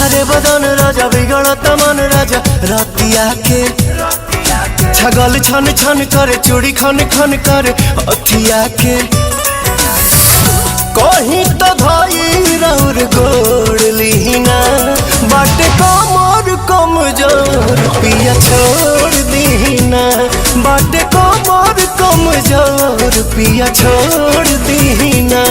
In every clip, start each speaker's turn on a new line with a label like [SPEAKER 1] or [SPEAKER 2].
[SPEAKER 1] सिहारे बदन राजा बिगड़त मन राजा रातिया के छगल छन छन करे चूड़ी खन खन करे अखिया के कहीं तो धाई राउर गोड़ लीना बाटे कमर कमजोर पिया छोड़ दीना बाटे कमर कमजोर पिया छोड़ दीना।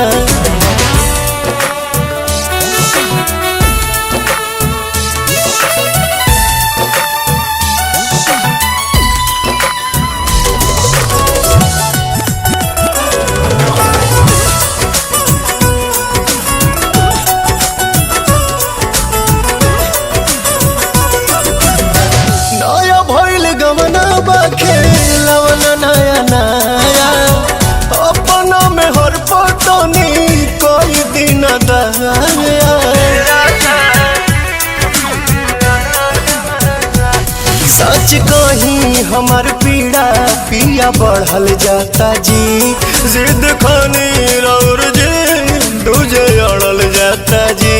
[SPEAKER 1] खेलवना नया नया अपना में हर पटनी कोई दिन दया सच कहीं हमार पीड़ा पिया बढ़ल जाता जी जिद खानी और जी दूजे अड़ल जाता जी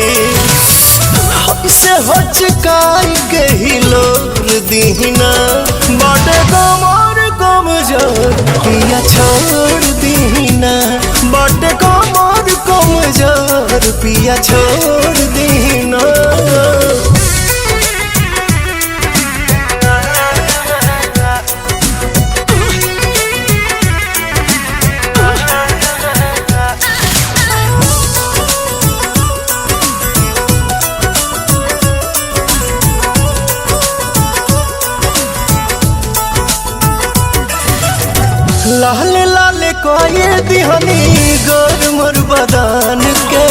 [SPEAKER 1] से हचकाई के ही लोर दीना बाटे कमर कमजोर पिया छोड़ दीना बाटे कमर कमजोर पिया छोड़ दीना। लाल लाल कोई दिहनी गोर मोर बदान के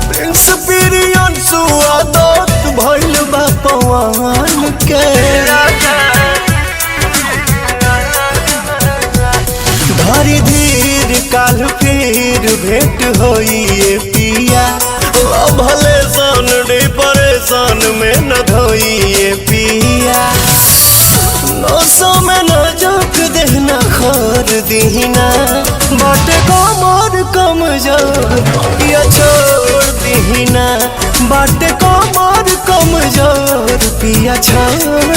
[SPEAKER 1] प्रिंस पिरियन सुआदत भइल बा पवन के धरी धीर काल फिर भेंट होइए पिया भले सन परेशान में न धोइए पिया नौसों में न जोक देना खोर दीना बाटे कमर कमजोर पिया छोड़ दीना बाटे कमर कमजोर पिया छोड़